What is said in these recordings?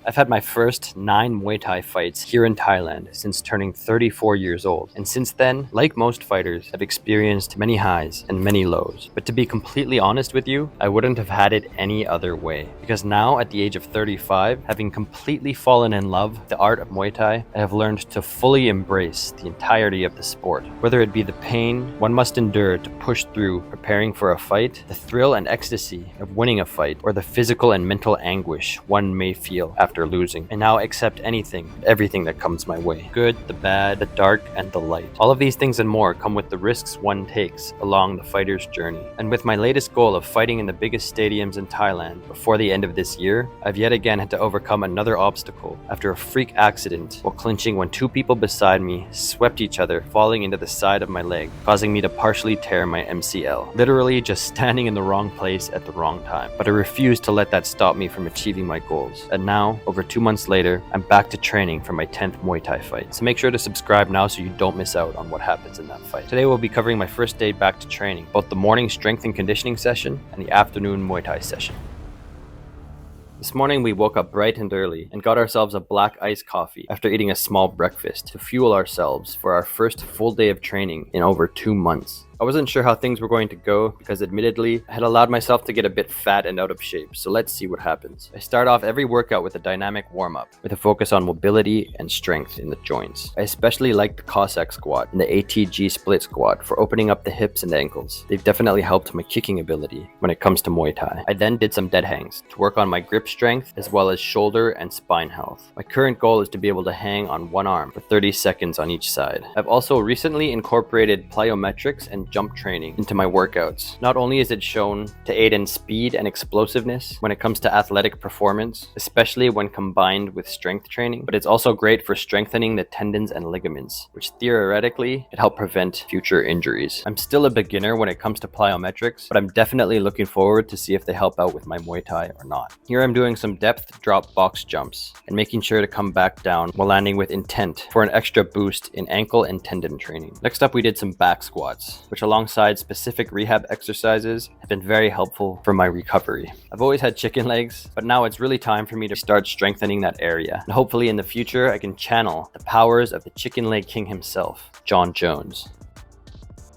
I've had my first 9 Muay Thai fights here in Thailand since turning 34 years old, and since then, like most fighters, I've experienced many highs and many lows. But to be completely honest with you, I wouldn't have had it any other way. Because now, at the age of 35, having completely fallen in love with the art of Muay Thai, I have learned to fully embrace the entirety of the sport. Whether it be the pain one must endure to push through preparing for a fight, the thrill and ecstasy of winning a fight, or the physical and mental anguish one may feel after losing. I now accept anything, everything that comes my way. Good, the bad, the dark, and the light. All of these things and more come with the risks one takes along the fighter's journey. And with my latest goal of fighting in the biggest stadiums in Thailand before the end of this year, I've yet again had to overcome another obstacle after a freak accident while clinching when 2 people beside me swept each other, falling into the side of my leg, causing me to partially tear my MCL. Literally just standing in the wrong place at the wrong time. But I refused to let that stop me from achieving my goals. And now, over 2 months later, I'm back to training for my 10th Muay Thai fight. So make sure to subscribe now so you don't miss out on what happens in that fight. Today we'll be covering my first day back to training, both the morning strength and conditioning session and the afternoon Muay Thai session. This morning we woke up bright and early and got ourselves a black iced coffee after eating a small breakfast to fuel ourselves for our first full day of training in over 2 months. I wasn't sure how things were going to go because admittedly, I had allowed myself to get a bit fat and out of shape, so let's see what happens. I start off every workout with a dynamic warm-up, with a focus on mobility and strength in the joints. I especially like the Cossack squat and the ATG split squat for opening up the hips and ankles. They've definitely helped my kicking ability when it comes to Muay Thai. I then did some dead hangs to work on my grip strength as well as shoulder and spine health. My current goal is to be able to hang on one arm for 30 seconds on each side. I've also recently incorporated plyometrics and jump training into my workouts. Not only is it shown to aid in speed and explosiveness when it comes to athletic performance, especially when combined with strength training, but it's also great for strengthening the tendons and ligaments, which theoretically could help prevent future injuries. I'm still a beginner when it comes to plyometrics, but I'm definitely looking forward to see if they help out with my Muay Thai or not. Here I'm doing some depth drop box jumps and making sure to come back down while landing with intent for an extra boost in ankle and tendon training. Next up, we did some back squats, which alongside specific rehab exercises have been very helpful for my recovery. I've always had chicken legs, but now it's really time for me to start strengthening that area. And hopefully in the future, I can channel the powers of the chicken leg king himself, John Jones.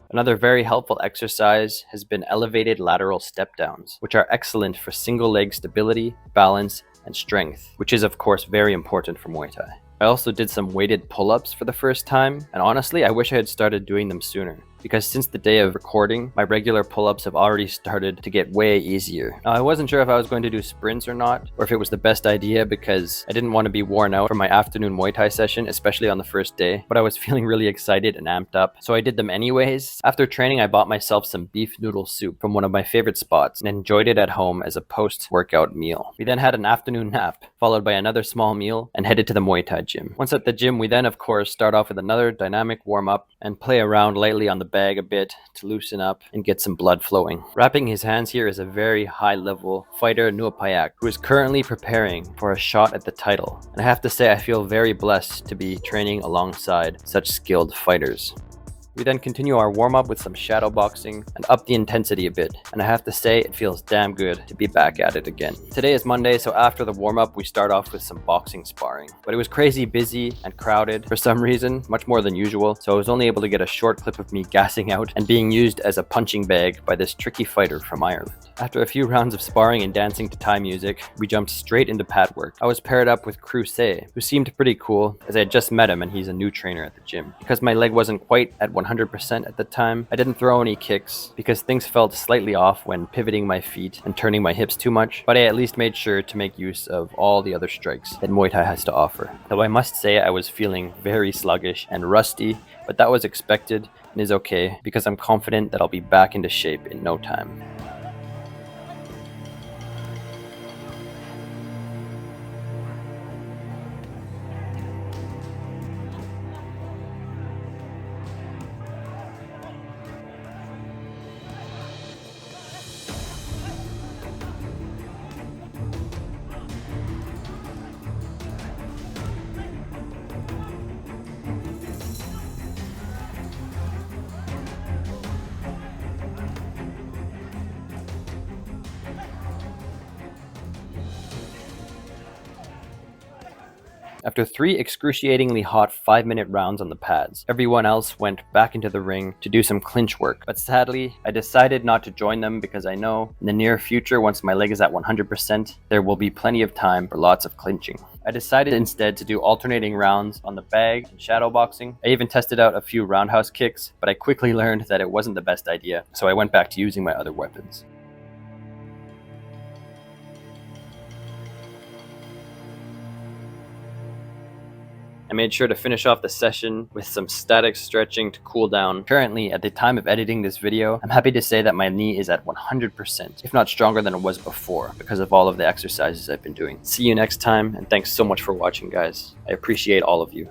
Another very helpful exercise has been elevated lateral step downs, which are excellent for single leg stability, balance, and strength, which is of course very important for Muay Thai. I also did some weighted pull-ups for the first time, and honestly, I wish I had started doing them sooner, because since the day of recording, my regular pull-ups have already started to get way easier. Now, I wasn't sure if I was going to do sprints or not, or if it was the best idea because I didn't want to be worn out from my afternoon Muay Thai session, especially on the first day, but I was feeling really excited and amped up, so I did them anyways. After training, I bought myself some beef noodle soup from one of my favorite spots and enjoyed it at home as a post-workout meal. We then had an afternoon nap, followed by another small meal, and headed to the Muay Thai gym. Once at the gym, we then of course start off with another dynamic warm-up and play around lightly on the bag a bit to loosen up and get some blood flowing. Wrapping his hands here is a very high-level fighter, Nuapayak, who is currently preparing for a shot at the title. And I have to say I feel very blessed to be training alongside such skilled fighters. We then continue our warm-up with some shadow boxing and up the intensity a bit, and I have to say it feels damn good to be back at it again. Today is Monday, so after the warm-up we start off with some boxing sparring. But it was crazy busy and crowded for some reason, much more than usual, so I was only able to get a short clip of me gassing out and being used as a punching bag by this tricky fighter from Ireland. After a few rounds of sparring and dancing to Thai music, we jumped straight into pad work. I was paired up with Crusay, who seemed pretty cool as I had just met him and he's a new trainer at the gym. Because my leg wasn't quite at 100% at the time, I didn't throw any kicks because things felt slightly off when pivoting my feet and turning my hips too much, but I at least made sure to make use of all the other strikes that Muay Thai has to offer. Though I must say I was feeling very sluggish and rusty, but that was expected and is okay because I'm confident that I'll be back into shape in no time. After 3 excruciatingly hot 5-minute rounds on the pads, everyone else went back into the ring to do some clinch work. But sadly, I decided not to join them because I know in the near future, once my leg is at 100%, there will be plenty of time for lots of clinching. I decided instead to do alternating rounds on the bag and shadow boxing. I even tested out a few roundhouse kicks, but I quickly learned that it wasn't the best idea, so I went back to using my other weapons. I made sure to finish off the session with some static stretching to cool down. Currently, at the time of editing this video, I'm happy to say that my knee is at 100%, if not stronger than it was before, because of all of the exercises I've been doing. See you next time, and thanks so much for watching, guys. I appreciate all of you.